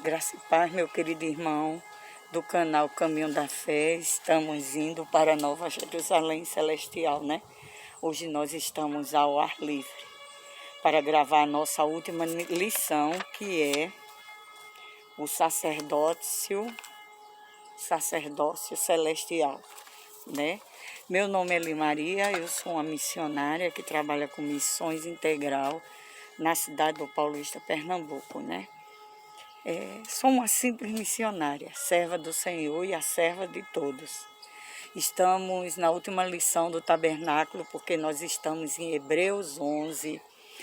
Graça e paz, meu querido irmão do canal Caminho da Fé. Estamos indo para a Nova Jerusalém Celestial, né? Hoje nós estamos ao ar livre para gravar a nossa última lição, que é o sacerdócio celestial, né? Meu nome é Limaria, eu sou uma missionária que trabalha com missões integral na cidade do Paulista, Pernambuco, né? Sou uma simples missionária, serva do Senhor e a serva de todos. Estamos na última lição do tabernáculo, porque nós estamos em Hebreus 11,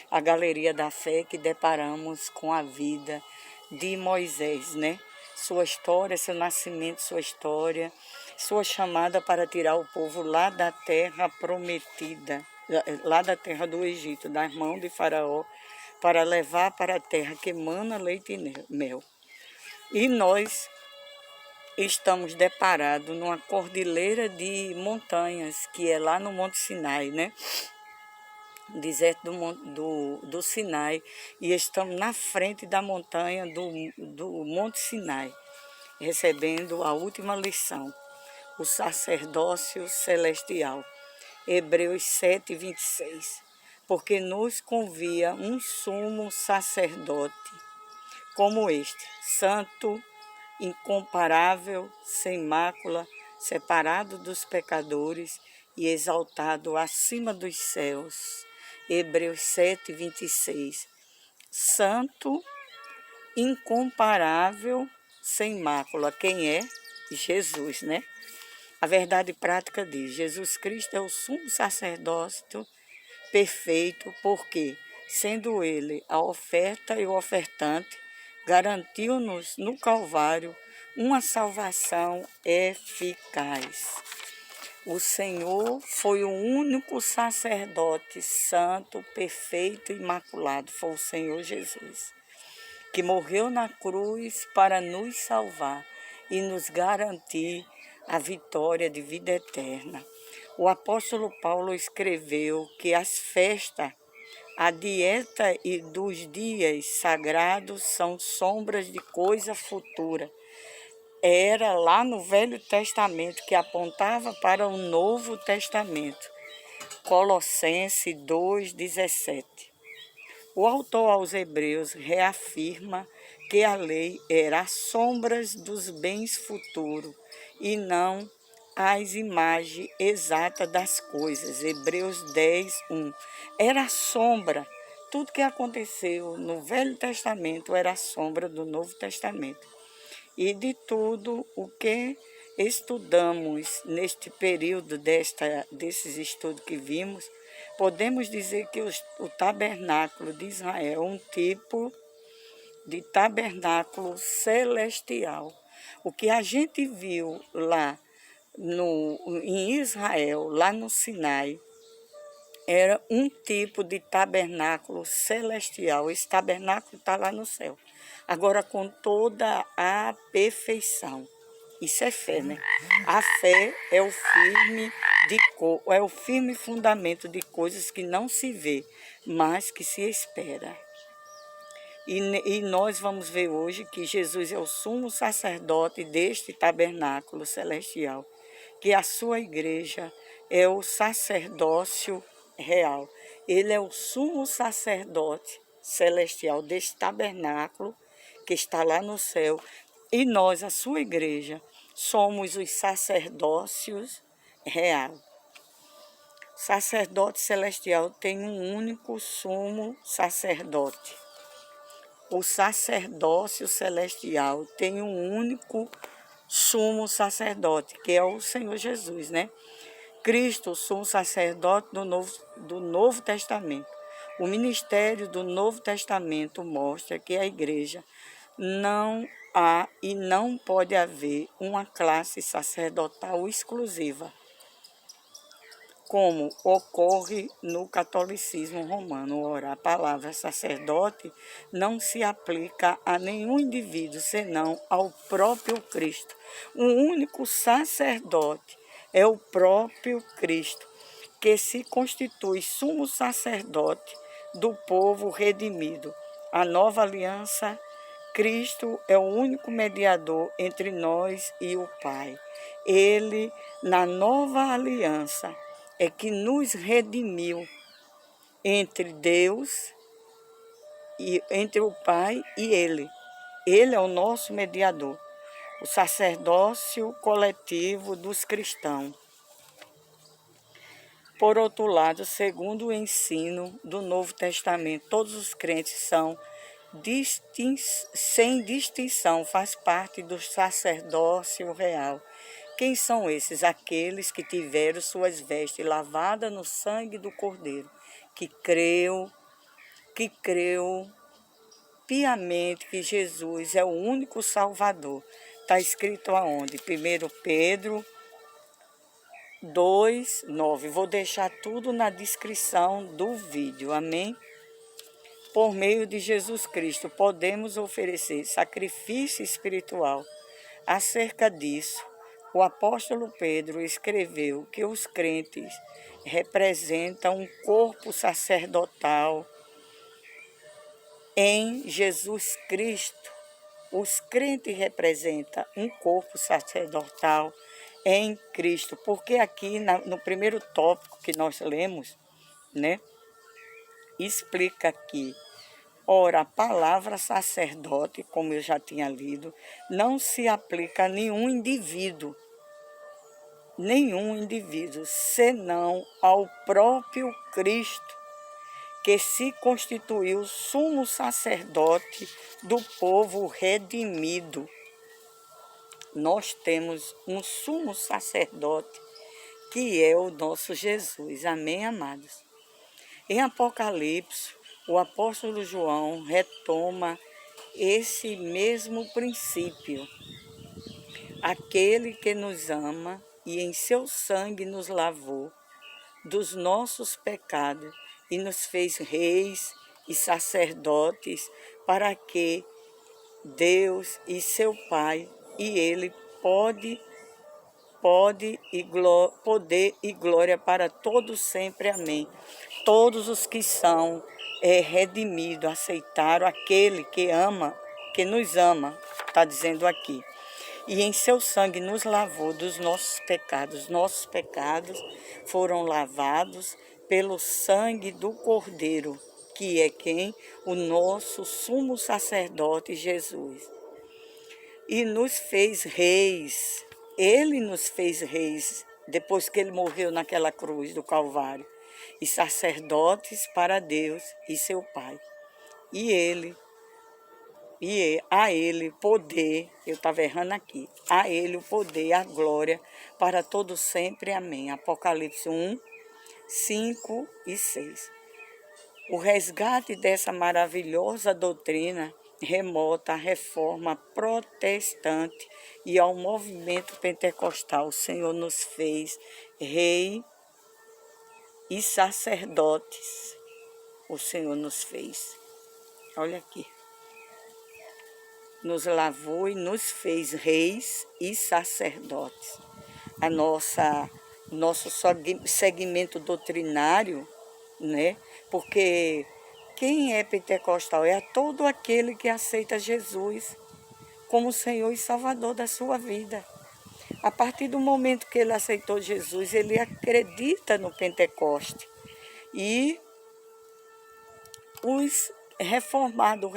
a galeria da fé, que deparamos com a vida de Moisés, né? Sua história, seu nascimento, sua história, sua chamada para tirar o povo lá da terra prometida, lá da terra do Egito, das mãos de Faraó, para levar para a terra que emana leite e mel. E nós estamos deparados numa cordilheira de montanhas, que é lá no Monte Sinai, né? Deserto do Sinai. E estamos na frente da montanha do Monte Sinai, recebendo a última lição, o sacerdócio celestial. Hebreus 7, 26. Porque nos convia um sumo sacerdote como este, santo, incomparável, sem mácula, separado dos pecadores e exaltado acima dos céus. Hebreus 7, 26. Santo, incomparável, sem mácula. Quem é? Jesus, né? A verdade prática diz: Jesus Cristo é o sumo sacerdócio perfeito, porque, sendo ele a oferta e o ofertante, garantiu-nos no Calvário uma salvação eficaz. O Senhor foi o único sacerdote santo, perfeito e imaculado. Foi o Senhor Jesus, que morreu na cruz para nos salvar e nos garantir a vitória de vida eterna. O apóstolo Paulo escreveu que as festas, a dieta e dos dias sagrados são sombras de coisa futura. Era lá no Velho Testamento, que apontava para o Novo Testamento. Colossenses 2,17. O autor aos Hebreus reafirma que a lei era as sombras dos bens futuros e não as imagens exatas das coisas. Hebreus 10, 1. Era a sombra. Tudo que aconteceu no Velho Testamento era a sombra do Novo Testamento. E de tudo o que estudamos neste período desses estudos que vimos, podemos dizer que o tabernáculo de Israel é um tipo de tabernáculo celestial. O que a gente viu lá em Israel, lá no Sinai, era um tipo de tabernáculo celestial. Esse tabernáculo está lá no céu. Agora, com toda a perfeição. Isso é fé, né? A fé é o firme fundamento de coisas que não se vê, mas que se espera. E nós vamos ver hoje que Jesus é o sumo sacerdote deste tabernáculo celestial, que a sua igreja é o sacerdócio real. Ele é o sumo sacerdote celestial deste tabernáculo que está lá no céu. E nós, a sua igreja, somos os sacerdócios real. Sacerdote celestial tem um único sumo sacerdote. O sacerdócio celestial tem um único sumo sacerdote, que é o Senhor Jesus, né? Cristo, o sumo sacerdote do Novo Testamento. O ministério do Novo Testamento mostra que a igreja não há e não pode haver uma classe sacerdotal exclusiva, como ocorre no catolicismo romano. Ora, a palavra sacerdote não se aplica a nenhum indivíduo, senão ao próprio Cristo. O único sacerdote é o próprio Cristo, que se constitui sumo sacerdote do povo redimido. A nova aliança Cristo é o único mediador entre nós e o Pai. Ele, na nova aliança, é que nos redimiu entre Deus e entre o Pai e Ele. Ele é o nosso mediador, o sacerdócio coletivo dos cristãos. Por outro lado, segundo o ensino do Novo Testamento, todos os crentes são sem distinção, faz parte do sacerdócio real. Quem são esses? Aqueles que tiveram suas vestes lavadas no sangue do Cordeiro, que creu piamente que Jesus é o único Salvador. Está escrito aonde? 1 Pedro 2:9. Vou deixar tudo na descrição do vídeo, amém? Por meio de Jesus Cristo, podemos oferecer sacrifício espiritual. Acerca disso, o apóstolo Pedro escreveu que os crentes representam um corpo sacerdotal em Jesus Cristo. Os crentes representam um corpo sacerdotal em Cristo, porque aqui no primeiro tópico que nós lemos, né, explica aqui. Ora, a palavra sacerdote, como eu já tinha lido, não se aplica a nenhum indivíduo, senão ao próprio Cristo, que se constituiu sumo sacerdote do povo redimido. Nós temos um sumo sacerdote, que é o nosso Jesus. Amém, amados? Em Apocalipse, o apóstolo João retoma esse mesmo princípio. Aquele que nos ama e em seu sangue nos lavou dos nossos pecados e nos fez reis e sacerdotes para que Deus e seu Pai e Ele poder e glória para todos sempre. Amém. Todos os que são redimidos, aceitaram aquele que ama, que nos ama, está dizendo aqui. E em seu sangue nos lavou dos nossos pecados. Nossos pecados foram lavados pelo sangue do Cordeiro, que é quem? O nosso sumo sacerdote Jesus. E nos fez reis. Ele nos fez reis depois que ele morreu naquela cruz do Calvário. E sacerdotes para Deus e seu Pai. A ele poder, eu estava errando aqui, a ele o poder, a glória para todo sempre. Amém. Apocalipse 1, 5 e 6. O resgate dessa maravilhosa doutrina remota à reforma protestante e ao movimento pentecostal. O Senhor nos fez rei e sacerdotes. O Senhor nos fez. Olha aqui. Nos lavou e nos fez reis e sacerdotes. Nosso segmento doutrinário, né? Porque quem é pentecostal é todo aquele que aceita Jesus como Senhor e Salvador da sua vida. A partir do momento que ele aceitou Jesus, ele acredita no Pentecoste. E os reformado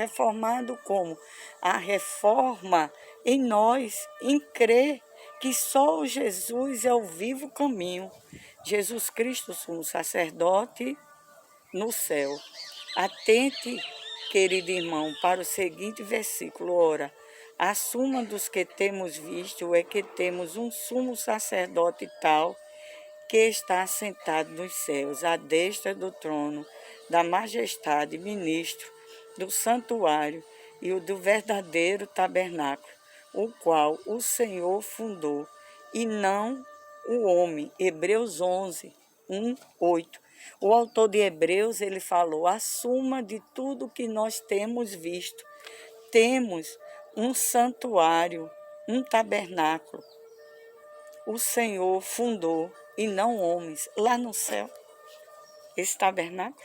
como? A reforma em nós, em crer que só o Jesus é o vivo caminho. Jesus Cristo, sumo sacerdote no céu. Atente, querido irmão, para o seguinte versículo. Ora, a suma dos que temos visto é que temos um sumo sacerdote tal, que está assentado nos céus, à destra do trono da majestade, ministro do santuário e o do verdadeiro tabernáculo, o qual o Senhor fundou, e não o homem. Hebreus 11, 1, 8. O autor de Hebreus, ele falou a suma de tudo que nós temos visto. Temos um santuário, um tabernáculo. O Senhor fundou, e não homens, lá no céu, esse tabernáculo.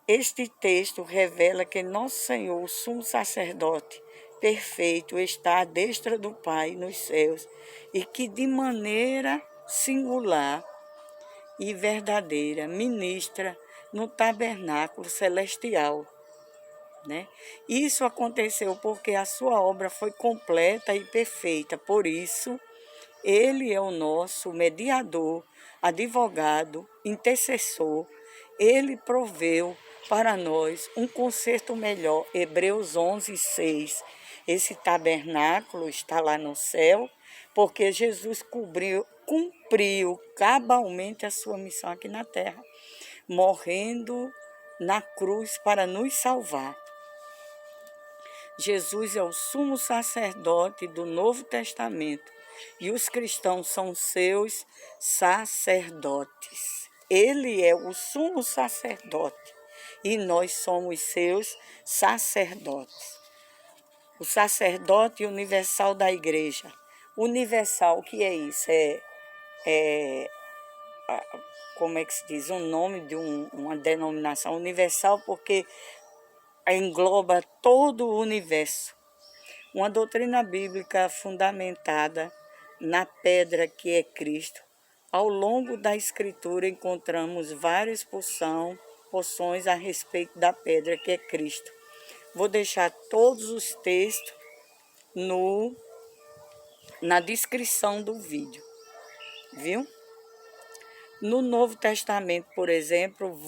Este texto revela que nosso Senhor, o sumo sacerdote perfeito, está à destra do Pai nos céus e que de maneira singular e verdadeira ministra no tabernáculo celestial, né? Isso aconteceu porque a sua obra foi completa e perfeita. Por isso, ele é o nosso mediador, advogado, intercessor. Ele proveu para nós um conserto melhor. Hebreus 11:6. Esse tabernáculo está lá no céu, porque Jesus cumpriu cabalmente a sua missão aqui na terra, morrendo na cruz para nos salvar. Jesus é o sumo sacerdote do Novo Testamento e os cristãos são seus sacerdotes. Ele é o sumo sacerdote e nós somos seus sacerdotes. O sacerdote universal da igreja. Universal, o que é isso? Como é que se diz? Um nome de uma denominação universal, porque engloba todo o universo. Uma doutrina bíblica fundamentada na pedra que é Cristo. Ao longo da Escritura encontramos várias porções a respeito da pedra que é Cristo. Vou deixar todos os textos na descrição do vídeo, viu? No Novo Testamento, por exemplo,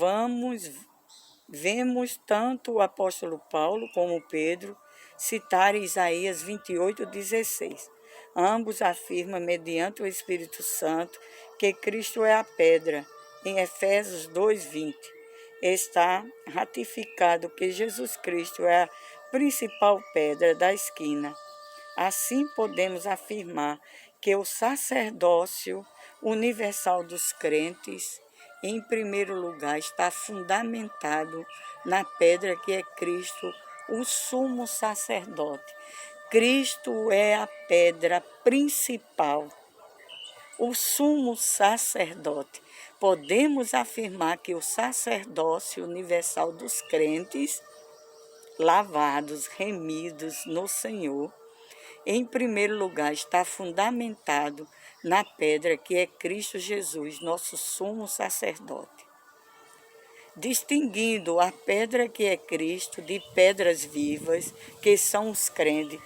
vemos tanto o apóstolo Paulo como Pedro citar Isaías 28:16. Ambos afirmam, mediante o Espírito Santo, que Cristo é a pedra. Em Efésios 2:20, está ratificado que Jesus Cristo é a principal pedra da esquina. Assim podemos afirmar que o sacerdócio universal dos crentes, em primeiro lugar, está fundamentado na pedra que é Cristo, o sumo sacerdote. Cristo é a pedra principal, o sumo sacerdote. Podemos afirmar que o sacerdócio universal dos crentes, lavados, remidos no Senhor, em primeiro lugar, está fundamentado na pedra que é Cristo Jesus, nosso sumo sacerdote. Distinguindo a pedra que é Cristo de pedras vivas, que são os crentes.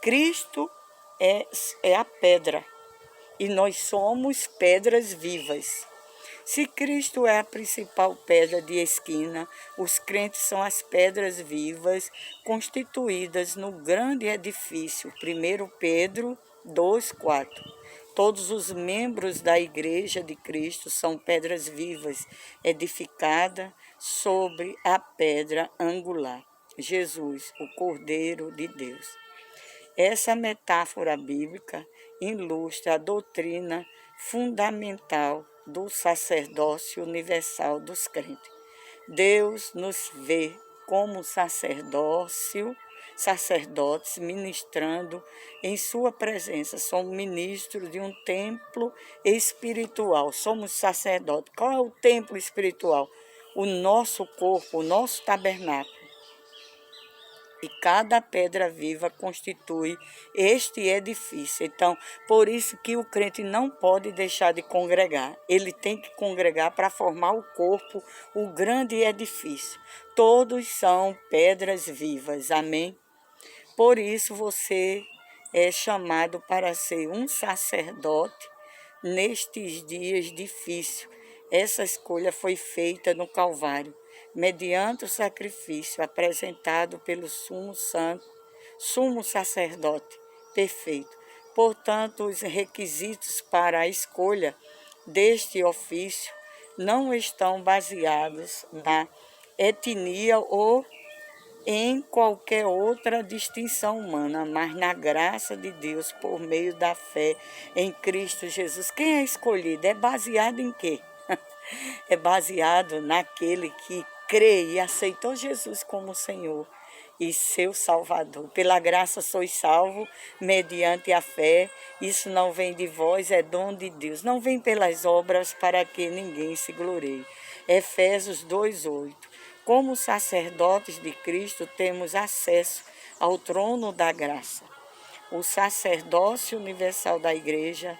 Cristo é a pedra e nós somos pedras vivas. Se Cristo é a principal pedra de esquina, os crentes são as pedras vivas constituídas no grande edifício. 1 Pedro 2:4. Todos os membros da Igreja de Cristo são pedras vivas, edificadas sobre a pedra angular, Jesus, o Cordeiro de Deus. Essa metáfora bíblica ilustra a doutrina fundamental do sacerdócio universal dos crentes. Deus nos vê como sacerdotes ministrando em sua presença. Somos ministros de um templo espiritual. Somos sacerdotes. Qual é o templo espiritual? O nosso corpo, o nosso tabernáculo. E cada pedra viva constitui este edifício. Então, por isso que o crente não pode deixar de congregar. Ele tem que congregar para formar o corpo, o grande edifício. Todos são pedras vivas. Amém? Por isso você é chamado para ser um sacerdote nestes dias difíceis. Essa escolha foi feita no Calvário, mediante o sacrifício apresentado pelo sumo sacerdote perfeito. Portanto, os requisitos para a escolha deste ofício não estão baseados na etnia ou em qualquer outra distinção humana, mas na graça de Deus por meio da fé em Cristo Jesus. Quem é escolhido? É baseado em quê? É baseado naquele que crê e aceitou Jesus como Senhor e seu Salvador. Pela graça sois salvos mediante a fé. Isso não vem de vós, é dom de Deus. Não vem pelas obras para que ninguém se glorie. Efésios 2:8. Como sacerdotes de Cristo, temos acesso ao trono da graça. O sacerdócio universal da Igreja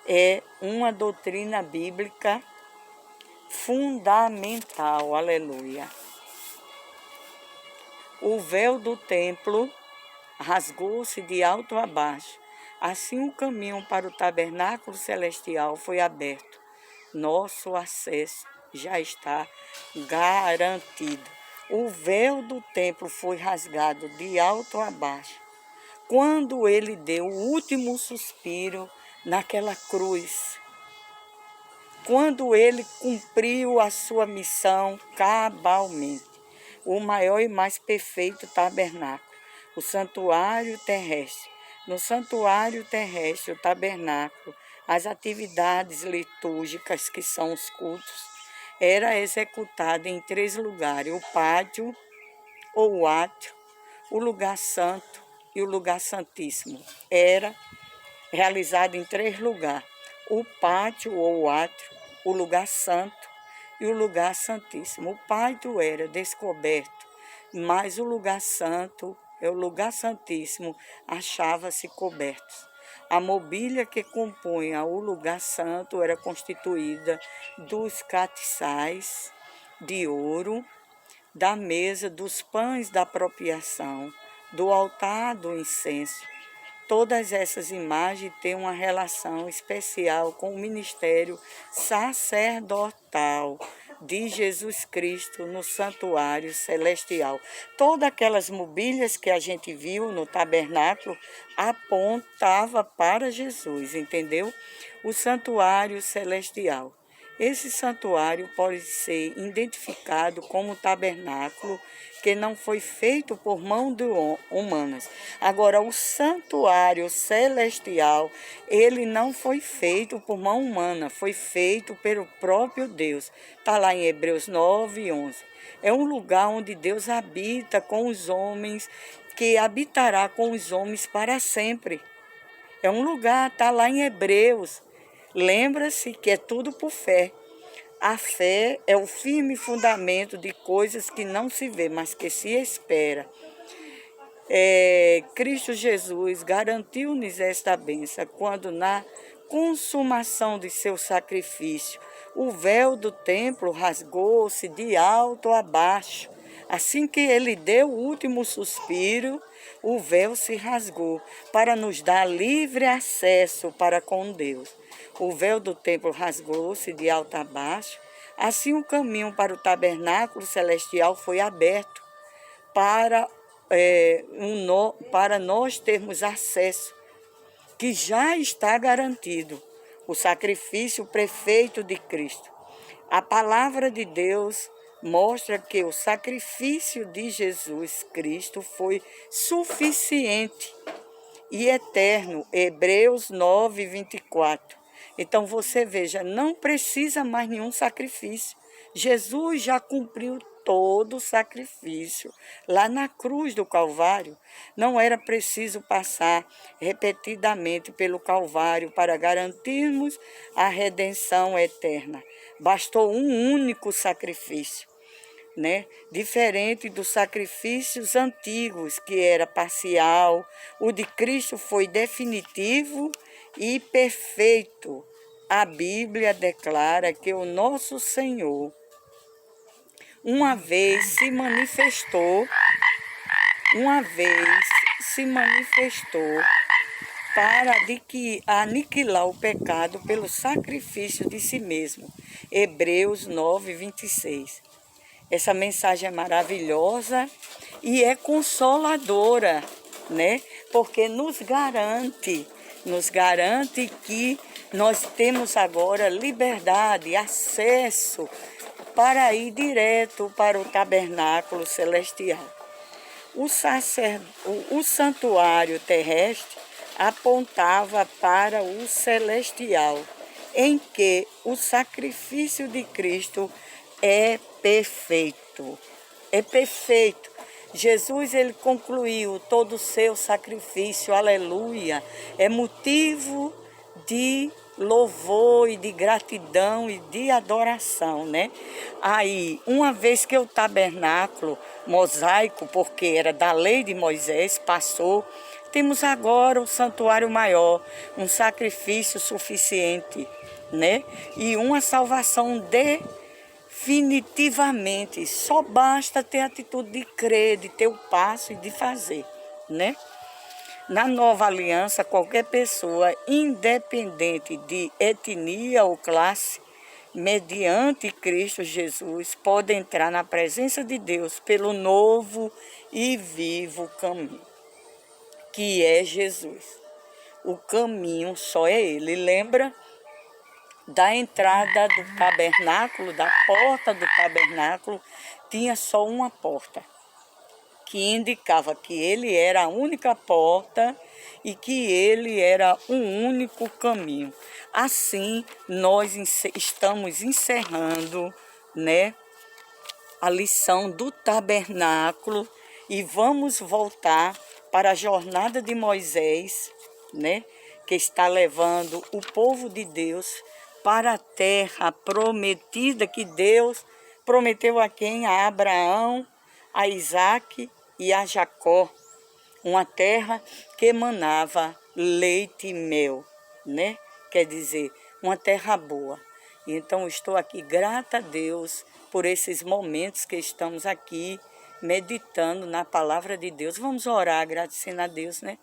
é uma doutrina bíblica fundamental. Aleluia. O véu do templo rasgou-se de alto a baixo. Assim o caminho para o tabernáculo celestial foi aberto. Nosso acesso já está garantido. O véu do templo foi rasgado de alto a baixo. Quando ele deu o último suspiro naquela cruz, quando ele cumpriu a sua missão cabalmente, o maior e mais perfeito tabernáculo, o santuário terrestre. No santuário terrestre, o tabernáculo, as atividades litúrgicas, que são os cultos, era executada em 3 lugares: o pátio ou o átrio, o lugar santo e o lugar santíssimo. Era realizado em 3 lugares: o pátio ou o átrio, o lugar santo e o lugar santíssimo. O pátio era descoberto, mas o lugar santo, o lugar santíssimo, achava-se coberto. A mobília que compunha o lugar santo era constituída dos castiçais de ouro, da mesa, dos pães da apropriação, do altar do incenso. Todas essas imagens têm uma relação especial com o ministério sacerdotal de Jesus Cristo no santuário celestial. Todas aquelas mobílias que a gente viu no tabernáculo apontava para Jesus, entendeu? O santuário celestial. Esse santuário pode ser identificado como tabernáculo que não foi feito por mãos humanas. Agora, o santuário celestial, ele não foi feito por mão humana, foi feito pelo próprio Deus. Está lá em Hebreus 9:11. É um lugar onde Deus habita com os homens, que habitará com os homens para sempre. É um lugar, está lá em Hebreus. Lembra-se que é tudo por fé. A fé é o firme fundamento de coisas que não se vê, mas que se espera. Cristo Jesus garantiu-nos esta bênção quando, na consumação de seu sacrifício, o véu do templo rasgou-se de alto a baixo. Assim que ele deu o último suspiro, o véu se rasgou para nos dar livre acesso para com Deus. O véu do templo rasgou-se de alto a baixo. Assim o caminho para o tabernáculo celestial foi aberto para nós termos acesso, que já está garantido, o sacrifício perfeito de Cristo. A palavra de Deus mostra que o sacrifício de Jesus Cristo foi suficiente e eterno. Hebreus 9:24. Então você veja, não precisa mais nenhum sacrifício. Jesus já cumpriu todo o sacrifício lá na cruz do Calvário. Não era preciso passar repetidamente pelo Calvário para garantirmos a redenção eterna. Bastou um único sacrifício, né? Diferente dos sacrifícios antigos, que era parcial. O de Cristo foi definitivo e perfeito. A Bíblia declara que o nosso Senhor uma vez se manifestou para aniquilar o pecado pelo sacrifício de si mesmo. Hebreus 9:26. Essa mensagem é maravilhosa e é consoladora, né? Porque nos garante que nós temos agora liberdade, acesso para ir direto para o tabernáculo celestial. O santuário terrestre apontava para o celestial, em que o sacrifício de Cristo é perfeito. É perfeito. Jesus, ele concluiu todo o seu sacrifício, aleluia. É motivo de louvor e de gratidão e de adoração, né? Aí, uma vez que o tabernáculo mosaico, porque era da lei de Moisés, passou, temos agora o santuário maior, um sacrifício suficiente, né? E uma salvação definitivamente. Só basta ter a atitude de crer, de ter o passo e de fazer, né? Na nova aliança, qualquer pessoa, independente de etnia ou classe, mediante Cristo Jesus, pode entrar na presença de Deus pelo novo e vivo caminho, que é Jesus. O caminho só é Ele. Lembra da entrada do tabernáculo, da porta do tabernáculo, tinha só uma porta, que indicava que ele era a única porta e que ele era o único caminho. Assim, nós estamos encerrando, né, a lição do tabernáculo e vamos voltar para a jornada de Moisés, né, que está levando o povo de Deus para a terra prometida que Deus prometeu a quem? A Abraão, a Isaque e a Jacó, uma terra que emanava leite e mel, né? Quer dizer, uma terra boa. E então estou aqui grata a Deus por esses momentos que estamos aqui meditando na palavra de Deus. Vamos orar agradecendo a Deus, né?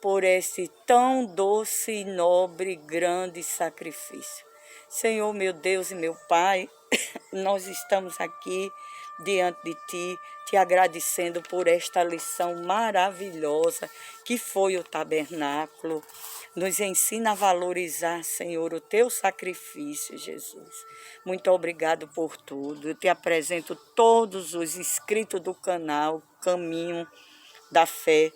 Por esse tão doce e nobre, grande sacrifício. Senhor, meu Deus e meu Pai, nós estamos aqui diante de Ti, te agradecendo por esta lição maravilhosa que foi o tabernáculo. Nos ensina a valorizar, Senhor, o Teu sacrifício, Jesus. Muito obrigado por tudo. Eu te apresento todos os inscritos do canal Caminho da Fé.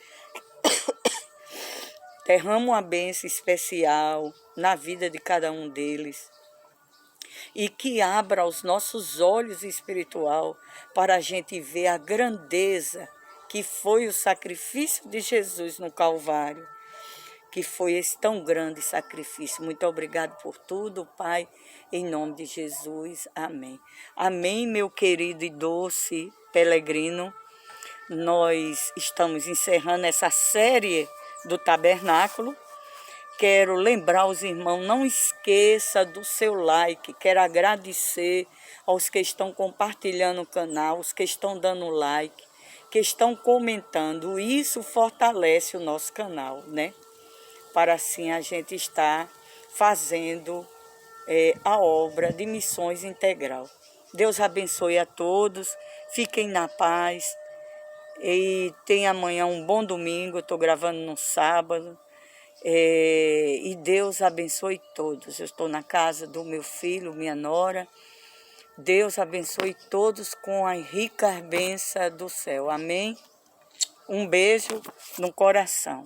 Derrama uma bênção especial na vida de cada um deles. E que abra os nossos olhos espiritual para a gente ver a grandeza que foi o sacrifício de Jesus no Calvário, que foi esse tão grande sacrifício. Muito obrigado por tudo, Pai, em nome de Jesus. Amém. Amém, meu querido e doce peregrino. Nós estamos encerrando essa série do tabernáculo. Quero lembrar os irmãos, não esqueça do seu like. Quero agradecer aos que estão compartilhando o canal, os que estão dando like, que estão comentando. Isso fortalece o nosso canal, né? Para assim a gente estar fazendo a obra de missões integral. Deus abençoe a todos, fiquem na paz e tenha amanhã um bom domingo. Eu estou gravando no sábado. E Deus abençoe todos. Eu estou na casa do meu filho, minha nora. Deus abençoe todos com a rica bênção do céu. Amém? Um beijo no coração.